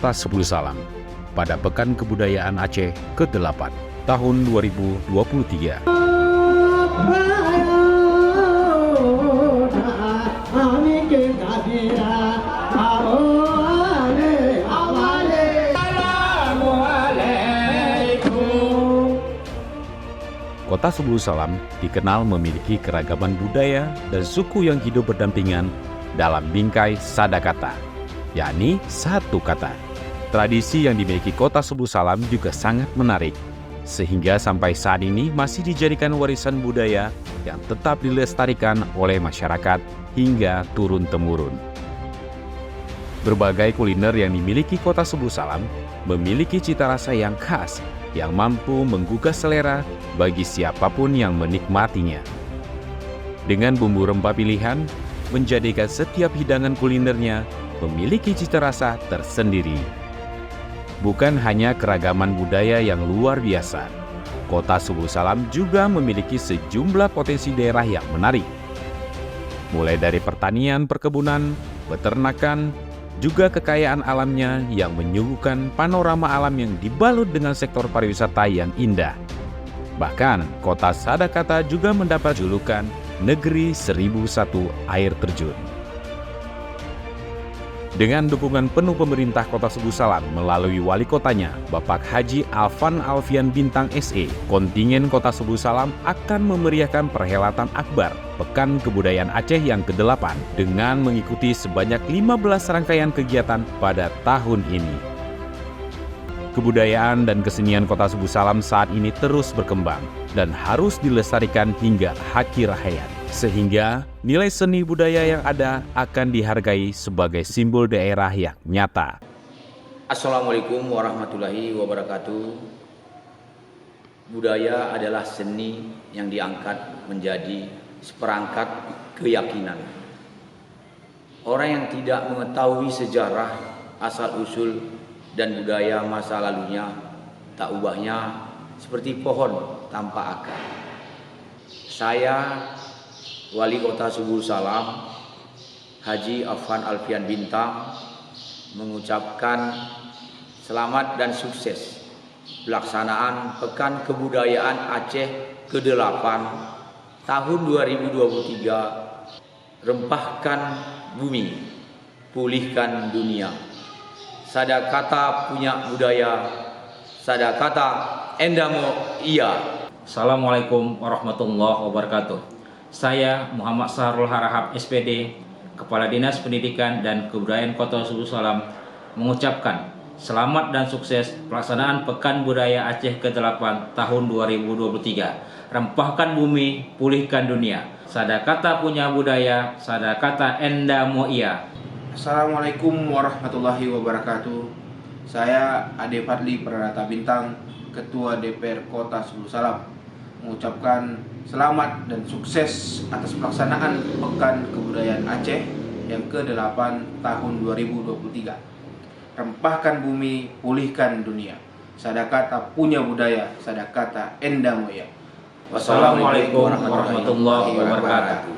Kota Sebul Salam pada Pekan Kebudayaan Aceh ke-8 tahun 2023. Kota Sebul Salam dikenal memiliki keragaman budaya dan suku yang hidup berdampingan dalam bingkai sadakata, yakni satu kata. Tradisi yang dimiliki Kota Sebul Salam juga sangat menarik, sehingga sampai saat ini masih dijadikan warisan budaya yang tetap dilestarikan oleh masyarakat hingga turun-temurun. Berbagai kuliner yang dimiliki Kota Sebul Salam memiliki cita rasa yang khas yang mampu menggugah selera bagi siapapun yang menikmatinya. Dengan bumbu rempah pilihan, menjadikan setiap hidangan kulinernya memiliki cita rasa tersendiri. Bukan hanya keragaman budaya yang luar biasa, Kota Sebul Salam juga memiliki sejumlah potensi daerah yang menarik. Mulai dari pertanian, perkebunan, peternakan, juga kekayaan alamnya yang menyuguhkan panorama alam yang dibalut dengan sektor pariwisata yang indah. Bahkan, Kota Sadakata juga mendapat julukan Negeri 1001 Air Terjun. Dengan dukungan penuh pemerintah Kota Sebul Salam melalui wali kotanya, Bapak Haji Afan Alfian Bintang SE, kontingen Kota Sebul Salam akan memeriahkan perhelatan akbar Pekan Kebudayaan Aceh yang ke-8 dengan mengikuti sebanyak 15 rangkaian kegiatan pada tahun ini. Kebudayaan dan kesenian Kota Sebul Salam saat ini terus berkembang dan harus dilestarikan hingga akhir hayat, sehingga nilai seni budaya yang ada akan dihargai sebagai simbol daerah yang nyata. Assalamualaikum warahmatullahi wabarakatuh. Budaya adalah seni yang diangkat menjadi seperangkat keyakinan. Orang yang tidak mengetahui sejarah, asal-usul, dan budaya masa lalunya, tak ubahnya seperti pohon tanpa akar. Saya, Wali Kota Sebul Salam, Haji Afan Alfian Bintang, mengucapkan selamat dan sukses pelaksanaan Pekan Kebudayaan Aceh ke-8 tahun 2023. Rempahkan bumi, pulihkan dunia. Sadakata punya budaya, sadakata endamo iya. Assalamualaikum warahmatullahi wabarakatuh. Saya Muhammad Sahrul Harahap SPD, Kepala Dinas Pendidikan dan Kebudayaan Kota Sebul Salam, mengucapkan selamat dan sukses pelaksanaan Pekan Budaya Aceh ke-8 tahun 2023. Rempahkan bumi, pulihkan dunia. Sadakata punya budaya, sadakata endamo iya. Assalamualaikum warahmatullahi wabarakatuh. Saya Ade Fadli Pranata Bintang, Ketua DPR Kota Sebul Salam, mengucapkan selamat dan sukses atas pelaksanaan Pekan Kebudayaan Aceh yang ke-8 tahun 2023. Rempahkan bumi, pulihkan dunia. Sadakata punya budaya, sadakata endamo iya. Wassalamualaikum warahmatullahi wabarakatuh.